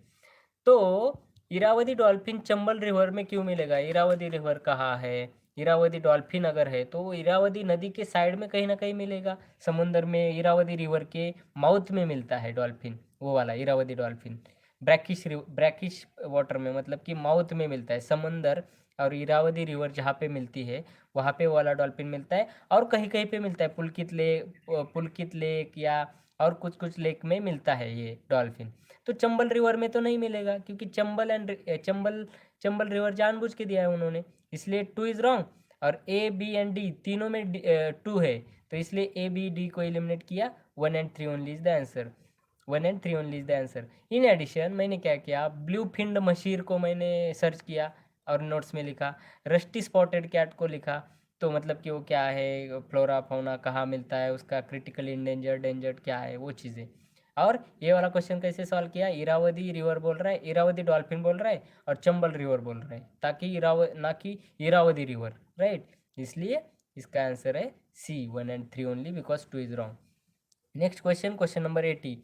तो इरावदी डॉल्फिन चंबल रिवर में क्यों मिलेगा? इरावदी रिवर कहाँ है? इरावदी डॉल्फिन अगर है तो इरावदी नदी के साइड में कहीं ना कहीं मिलेगा, समुंदर में, इरावदी रिवर के माउथ में मिलता है डॉल्फिन, वो वाला इरावदी डॉल्फिन। ब्रैकिश वाटर में, मतलब कि माउथ में मिलता है समुंदर, और इरावदी रिवर जहाँ पे मिलती है वहाँ पे वो वाला डॉल्फिन मिलता है। और कहीं कहीं पे मिलता है, पुलकित लेक या और कुछ कुछ लेक में मिलता है ये डॉल्फिन। तो चंबल रिवर में तो नहीं मिलेगा, क्योंकि चंबल रिवर जानबूझ के दिया है उन्होंने, इसलिए 2 इज रॉन्ग। और ए बी एंड डी तीनों में 2 है, तो इसलिए ए बी डी को एलिमिनेट किया, 1 and 3 only is the answer. 1 and 3 only is the answer. In addition मैंने क्या किया, ब्लू फिंड मशीर को मैंने सर्च किया और नोट्स में लिखा, रस्टी स्पॉटेड कैट को लिखा, तो मतलब कि वो क्या है, फ्लोरा फौना कहाँ मिलता है, उसका क्रिटिकल इंडेंजर्ड डेंजर्ड क्या है, वो चीज़ें। और ये वाला क्वेश्चन कैसे सॉल्व किया, इरावदी रिवर बोल रहा है, इरावदी डॉल्फिन बोल रहा है, और चंबल रिवर बोल रहा है, ताकि ना कि इरावदी रिवर, राइट। इसलिए इसका आंसर है C, 1 and 3 only, because 2 is wrong. Next question, question number 80।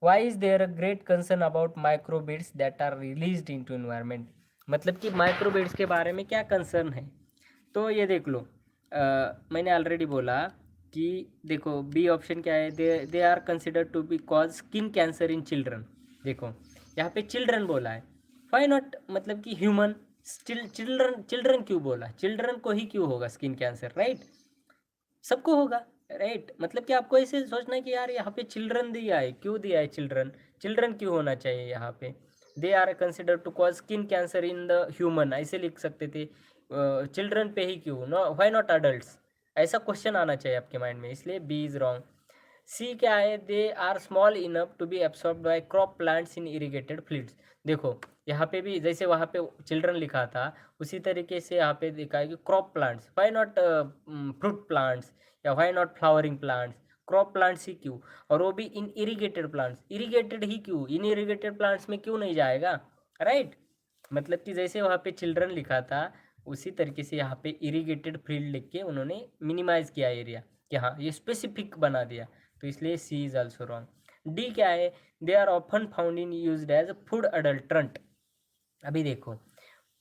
Why is there a great concern about microbeads that are released into environment? मतलब कि माइक्रोबिड्स के बारे में क्या कंसर्न है? तो ये देख लो, मैंने ऑलरेडी बोला कि देखो बी ऑप्शन क्या है, they are considered to be cause skin cancer in children. देखो यहाँ पे चिल्ड्रन बोला है, वाई नॉट, मतलब कि ह्यूमन, चिल्ड्रन, चिल्ड्रन क्यों बोला, चिल्ड्रन को ही क्यों होगा स्किन कैंसर, राइट, सबको होगा, राइट। मतलब कि आपको ऐसे सोचना है कि यार यहाँ पे चिल्ड्रन दिया है, क्यों दिया है चिल्ड्रन, चिल्ड्रन क्यों होना चाहिए यहाँ पे, they are consider to cause skin cancer in the human, ऐसे लिख सकते थे, चिल्ड्रन पे ही क्यों, नो व्हाई नॉट अडल्ट्स, ऐसा क्वेश्चन आना चाहिए आपके माइंड में, इसलिए बी इज रॉन्ग। सी क्या है, they are small enough to be absorb by crop plants in irrigated fields. देखो यहाँ पे भी जैसे वहाँ पे चिल्ड्रन लिखा था, उसी तरीके से यहाँ पे देखा है कि crop plants, why not fruit plants, या why not flowering plants, crop plants ही क्यों, और वो भी इन इरिगेटेड प्लांट्स, इरिगेटेड ही क्यों, इन इरिगेटेड प्लांट्स में क्यों नहीं जाएगा, राइट। मतलब कि जैसे वहाँ पे चिल्ड्रन लिखा था, उसी तरीके से यहाँ पे इरिगेटेड फील्ड लिख के उन्होंने मिनिमाइज किया एरिया, कि हाँ ये स्पेसिफिक बना दिया, तो इसलिए C is also wrong. D क्या है, they are often found in used as food adulterant. अभी देखो,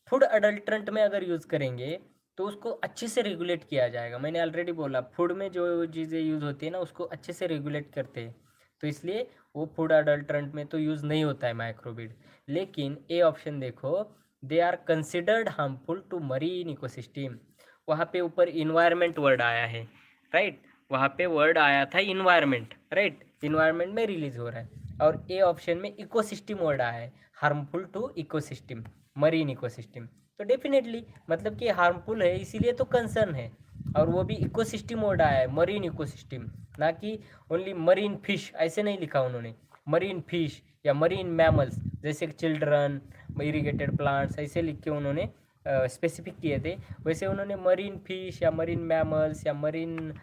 फूड अडल्ट्रेंट में अगर यूज़ करेंगे तो उसको अच्छे से रेगुलेट किया जाएगा, मैंने ऑलरेडी बोला फूड में जो चीज़ें यूज़ होती है ना उसको अच्छे से रेगुलेट करते हैं, तो इसलिए वो फूड अडल्ट्रेंट में तो यूज़ नहीं होता है माइक्रोबीड। लेकिन ए ऑप्शन देखो, they are considered harmful to marine ecosystem, वहाँ पे ऊपर इन्वायरमेंट वर्ड आया है, राइट, वहाँ पे वर्ड आया था इन्वायरमेंट, राइट, इन्वायरमेंट में रिलीज हो रहा है, और ए ऑप्शन में इकोसिस्टम वर्ड आया है, harmful to ecosystem, marine ecosystem, तो डेफिनेटली मतलब कि हार्मफुल है, इसीलिए तो कंसर्न है, और वो भी इकोसिस्टम वर्ड आया है, मरीन इकोसिस्टम, ना कि ओनली मरीन फिश, ऐसे नहीं लिखा उन्होंने, मरीन फिश या मरीन मैमल्स, जैसे चिल्ड्रन, इरिगेटेड प्लांट्स, ऐसे लिख के उन्होंने स्पेसिफिक किए थे, वैसे उन्होंने मरीन फिश या मरीन मैमल्स या मरीन,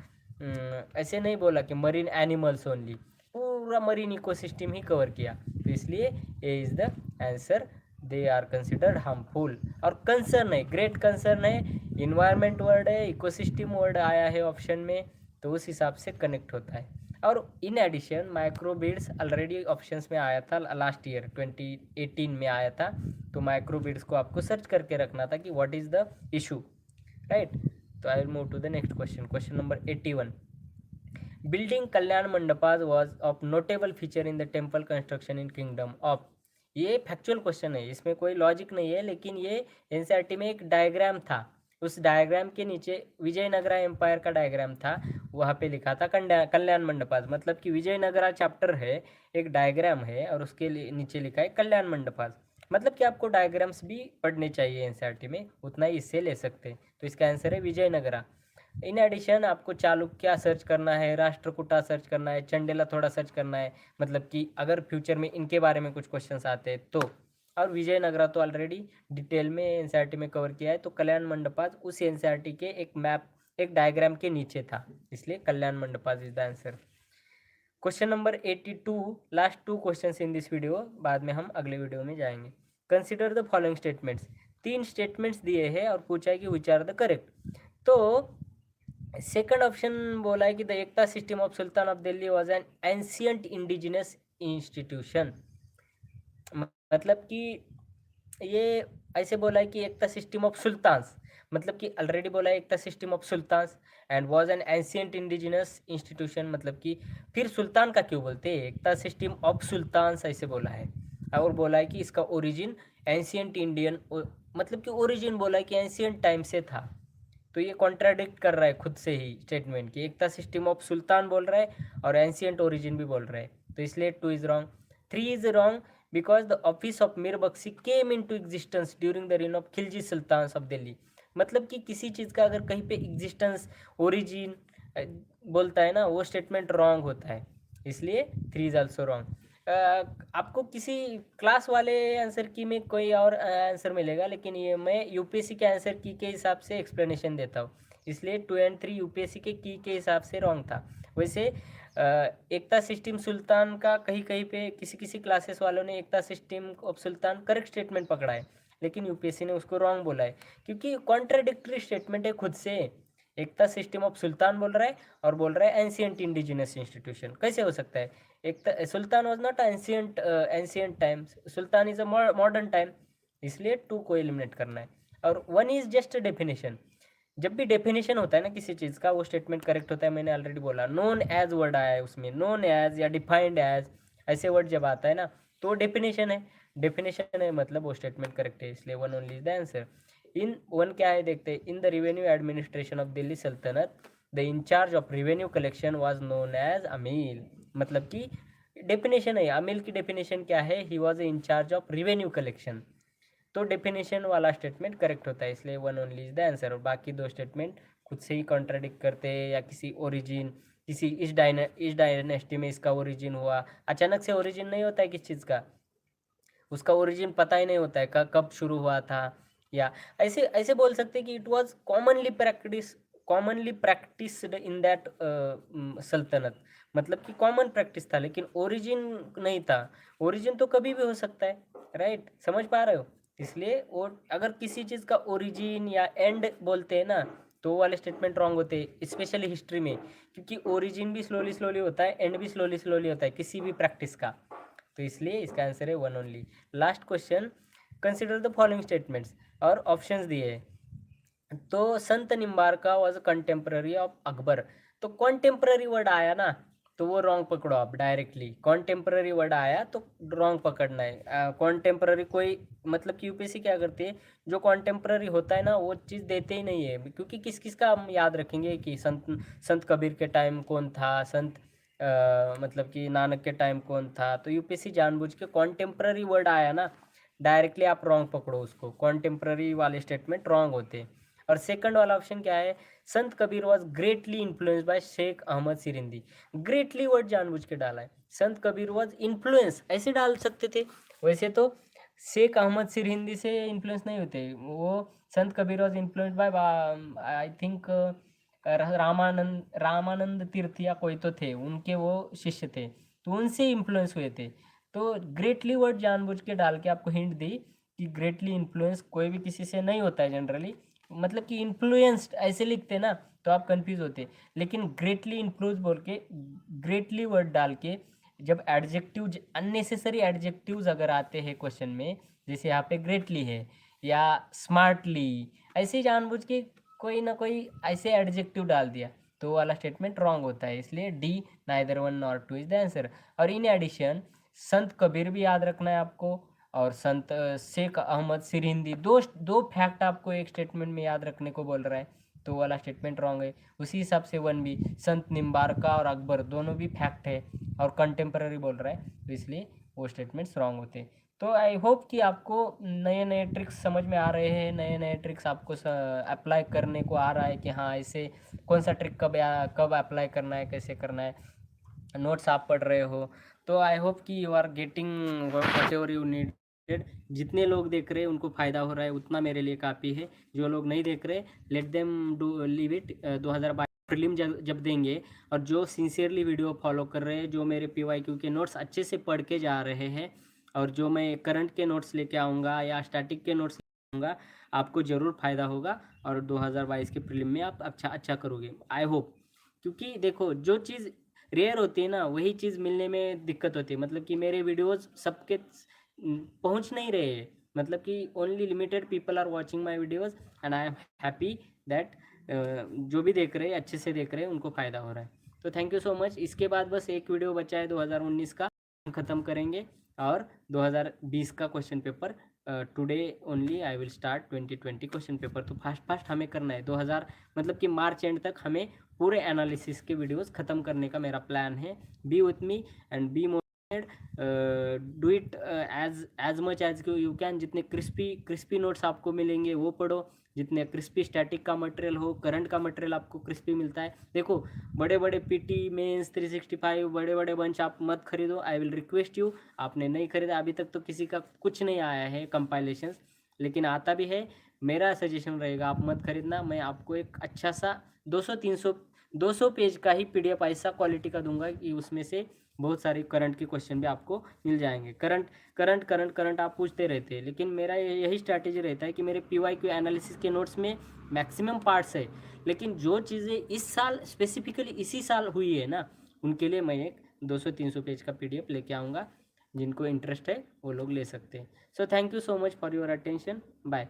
ऐसे नहीं बोला कि मरीन एनिमल्स ओनली, पूरा मरीन इकोसिस्टम ही कवर किया, तो इसलिए A is the answer, they are considered harmful. और कंसर्न है, ग्रेट कंसर्न है, इन्वायरमेंट वर्ड है, इकोसिस्टम वर्ड आया है ऑप्शन में, तो उस हिसाब से कनेक्ट होता है। और in addition microbeads already options में आया था, लास्ट ईयर 2018 में आया था, तो माइक्रोबीड्स को आपको सर्च करके रखना था कि what is the issue, right. तो I will move to the next question, question number 81। Building kalyana mandapas was of notable feature in the temple construction in kingdom of. ये फैक्चुअल क्वेश्चन है, इसमें कोई लॉजिक नहीं है, लेकिन ये एनसीईआरटी में एक डायग्राम था, उस डायग्राम के नीचे विजयनगरा एम्पायर का डायग्राम था, वहाँ पे लिखा था कल्याण मंडपाज, मतलब कि विजयनगरा चैप्टर है, एक डायग्राम है और उसके नीचे लिखा है कल्याण मंडपाज। मतलब कि आपको डायग्राम्स भी पढ़ने चाहिए एनसीईआरटी में, उतना ही इससे ले सकते हैं। तो इसका आंसर है विजयनगरा। इन एडिशन आपको चालुक्य सर्च करना है, राष्ट्रकूटा सर्च करना है, चंडेला थोड़ा सर्च करना है, मतलब कि अगर फ्यूचर में इनके बारे में कुछ क्वेश्चंस आते हैं तो। और विजयनगरा तो ऑलरेडी डिटेल में एनसीईआरटी में कवर किया है। तो कल्याण मंडपाज उस एनसीईआरटी के एक मैप, एक डायग्राम के नीचे था, इसलिए kalyana mandapas is the answer. Question number 82, last 2 questions in this video, बाद में हम अगले वीडियो में जाएंगे। Consider the following statements. 3 statements दिए हैं और पूछा है कि विच आर द करेक्ट। तो सेकंड ऑप्शन बोला है कि the iqta system of sultan of Delhi was an ancient indigenous institution. मतलब कि ये ऐसे बोला है कि एकता सिस्टम ऑफ सुल्तान्स, मतलब कि ऑलरेडी बोला है iqta system of sultans and was an ancient indigenous institution, मतलब कि फिर सुल्तान का क्यों बोलते हैं, एकता सिस्टम ऑफ सुल्तान्स ऐसे बोला है। और बोला है कि इसका ओरिजिन एंशियंट इंडियन, मतलब कि ओरिजिन बोला है कि एंशियंट टाइम से था। तो ये कॉन्ट्राडिक्ट कर रहा है खुद से ही स्टेटमेंट की, एकता सिस्टम ऑफ सुल्तान बोल रहा है और एंशियंट ओरिजिन भी बोल रहा है। तो इसलिए 2 is wrong. 3 is wrong because the office of Mir Bakshi came in to existence during the reign of Khilji sultan of Delhi. मतलब कि किसी चीज़ का अगर कहीं पे एग्जिस्टेंस, ओरिजिन बोलता है ना, वो स्टेटमेंट रॉन्ग होता है, इसलिए 3 इज ऑल्सो रॉन्ग। आपको किसी क्लास वाले आंसर की में कोई और आंसर मिलेगा, लेकिन ये मैं यूपीएससी के आंसर की के हिसाब से एक्सप्लेनेशन देता हूँ, इसलिए 2 एंड 3 यूपीएससी के की के हिसाब से रॉन्ग था। वैसे एकता सिस्टम सुल्तान का कहीं कहीं पे किसी किसी क्लासेस वालों ने iqta system of sultan correct statement पकड़ा है, लेकिन यूपीएससी ने उसको रॉन्ग बोला है, क्योंकि कॉन्ट्राडिक्टरी स्टेटमेंट है खुद से। एकता सिस्टम ऑफ सुल्तान बोल रहा है और बोल रहा है एंशियंट इंडिजिनस इंस्टीट्यूशन, कैसे हो सकता है। एक sultan was not ancient time, sultan is a modern time, इसलिए 2 को एलिमिनेट करना है। और 1 इज जस्ट डेफिनेशन। जब भी डेफिनेशन होता है ना किसी चीज़ का, वो स्टेटमेंट करेक्ट होता है। मैंने ऑलरेडी बोला नोन एज वर्ड आया है उसमें, नोन एज या डिफाइंड एज, ऐसे वर्ड जब आता है ना तो डेफिनेशन है, डेफिनेशन है मतलब वो स्टेटमेंट करेक्ट है, इसलिए 1 only is the answer. In 1 क्या है देखते हैं। In the revenue administration of Delhi Sultanate the incharge of revenue collection was known as amil. मतलब कि डेफिनेशन है, अमील की डेफिनेशन क्या है, he was incharge of revenue collection. तो डेफिनेशन वाला स्टेटमेंट करेक्ट होता है, इसलिए 1 ओनली इज द आंसर। और बाकी 2 स्टेटमेंट खुद से ही कॉन्ट्राडिक्ट करते हैं, या किसी ओरिजिन, किसी इस डायनेस्टी में इसका ओरिजिन हुआ, अचानक से ओरिजिन नहीं होता है किस चीज़ का, उसका ओरिजिन पता ही नहीं होता है कब शुरू हुआ था। या ऐसे ऐसे बोल सकते हैं कि it was commonly practised in that सल्तनत, मतलब कि कॉमन प्रैक्टिस था, लेकिन ओरिजिन नहीं था। ओरिजिन तो कभी भी हो सकता है, राइट, समझ पा रहे हो। इसलिए और अगर किसी चीज़ का ओरिजिन या एंड बोलते हैं ना, तो वो वाले स्टेटमेंट रॉन्ग होते हैं, स्पेशली हिस्ट्री में, क्योंकि ओरिजिन भी स्लोली स्लोली होता है, एंड भी स्लोली स्लोली होता है किसी भी प्रैक्टिस का। तो इसलिए इसका आंसर है 1 only. Last question, consider the following statements, और ऑप्शंस दिए हैं। तो संत निम्बारका वॉज कंटेम्प्ररी ऑफ अकबर। तो कॉन्टेम्प्ररी वर्ड आया ना, तो वो रॉन्ग पकड़ो आप डायरेक्टली। कॉन्टेम्प्ररी वर्ड आया तो रॉन्ग पकड़ना है। कॉन्टेम्प्ररी कोई, मतलब कि यूपीएससी क्या करती है, जो कॉन्टेम्प्ररी होता है ना वो चीज़ देते ही नहीं है, क्योंकि किस किस का हम याद रखेंगे कि संत संत कबीर के टाइम कौन था, संत मतलब कि नानक के टाइम कौन था। तो यूपीएससी जानबूझ के कॉन्टेम्प्ररी वर्ड आया ना, डायरेक्टली आप रॉन्ग पकड़ो उसको, कॉन्टेम्प्ररी वाले स्टेटमेंट रॉन्ग होते। और सेकंड वाला ऑप्शन क्या है, Sant Kabir was greatly influence by Sheikh Ahmad Sirhindi. Greatly word जानबूझ के डाला है, संत कबीर वॉज इन्फ्लुएंस ऐसे डाल सकते थे। वैसे तो शेख अहमद सिरहिंदी से इन्फ्लुएंस नहीं होते, वो संत Kabir was influence by, I think Ramanand तीर्थ या कोई तो थे, उनके वो शिष्य थे, तो उनसे इन्फ्लुएंस हुए थे। तो ग्रेटली वर्ड जानबूझ के डाल के आपको हिंट दी कि ग्रेटली इन्फ्लुएंस कोई भी किसी से नहीं होता है जनरली, मतलब कि इन्फ्लुएंस्ड ऐसे लिखते ना तो आप कंफ्यूज होते। लेकिन ग्रेटली इन्फ्लुएंस बोल के ग्रेटली वर्ड डाल के, जब एडजेक्टिव, अननेसेसरी एडजेक्टिव्स अगर आते हैं क्वेश्चन में, जैसे यहाँ पे ग्रेटली है या स्मार्टली, ऐसे ही जानबूझ के कोई ना कोई ऐसे एडजेक्टिव डाल दिया, तो वो वाला स्टेटमेंट रॉन्ग होता है, इसलिए D, neither 1 nor 2 is the answer. और इन एडिशन संत कबीर भी याद रखना है आपको, और संत शेख अहमद सिरहिंदी। दो दो फैक्ट आपको एक स्टेटमेंट में याद रखने को बोल रहा है, तो वाला स्टेटमेंट रॉन्ग है। उसी हिसाब से 1B संत निम्बारका और अकबर दोनों भी फैक्ट है और कंटेम्पररी बोल रहा है, तो इसलिए वो स्टेटमेंट्स रॉन्ग होते हैं। तो आई होप कि आपको नए नए ट्रिक्स समझ में आ रहे हैं, नए नए ट्रिक्स आपको अप्लाई करने को आ रहा है कि हाँ ऐसे कौन सा ट्रिक कब अप्लाई करना है, कैसे करना है। नोट्स आप पढ़ रहे हो, तो आई होप कि you are getting whatever you needed. जितने लोग देख रहे हैं उनको फ़ायदा हो रहा है, उतना मेरे लिए काफ़ी है। जो लोग नहीं देख रहे, let them do leave it. 2022 prelim जब देंगे, और जो सिंसियरली वीडियो फॉलो कर रहे हैं, जो मेरे PYQ के नोट्स अच्छे से पढ़ के जा रहे हैं, और जो मैं करंट के नोट्स लेके आऊँगा या स्टैटिक के नोट्स लेके आऊँगा, आपको ज़रूर फ़ायदा होगा और 2022 के प्रीलिम में आप अच्छा करोगे, आई होप। क्योंकि देखो, जो चीज़ रेयर होती है ना, वही चीज़ मिलने में दिक्कत होती है। मतलब कि मेरे वीडियोस सबके पहुंच नहीं रहे हैं, मतलब कि only limited people are watching my videos, and I am happy that जो भी देख रहे हैं अच्छे से देख रहे हैं, उनको फ़ायदा हो रहा है। तो थैंक यू सो मच। इसके बाद बस एक वीडियो बचा है 2019 का, ख़त्म करेंगे, और 2020 का question paper today only I will start 2020 question paper. तो फास्ट हमें करना है 2000, मतलब कि मार्च एंड तक हमें पूरे एनालिसिस के वीडियोस ख़त्म करने का मेरा प्लान है। Be with me and be motivated, do it as much as you can. जितने क्रिस्पी नोट्स आपको मिलेंगे वो पढ़ो, जितने क्रिस्पी स्टैटिक का मटेरियल हो, करंट का मटेरियल आपको क्रिस्पी मिलता है। देखो, बड़े बड़े PT मेंस 365 बड़े बड़े बंच आप मत खरीदो, आई विल रिक्वेस्ट यू। आपने नहीं खरीदा अभी तक, तो किसी का कुछ नहीं आया है कंपाइलेशंस, लेकिन आता भी है। मेरा सजेशन रहेगा आप मत खरीदना। मैं आपको एक अच्छा सा 200 पेज का ही PDF ऐसा क्वालिटी का दूंगा कि उसमें से बहुत सारे करंट के क्वेश्चन भी आपको मिल जाएंगे। करंट आप पूछते रहते हैं, लेकिन मेरा यही स्ट्रैटेजी रहता है कि मेरे PYQ एनालिसिस के नोट्स में मैक्सिमम पार्ट्स है, लेकिन जो चीज़ें इस साल स्पेसिफिकली इसी साल हुई है ना, उनके लिए मैं एक 200-300 पेज का PDF लेके आऊँगा। जिनको इंटरेस्ट है वो लोग ले सकते हैं। So thank you so much for your attention, bye.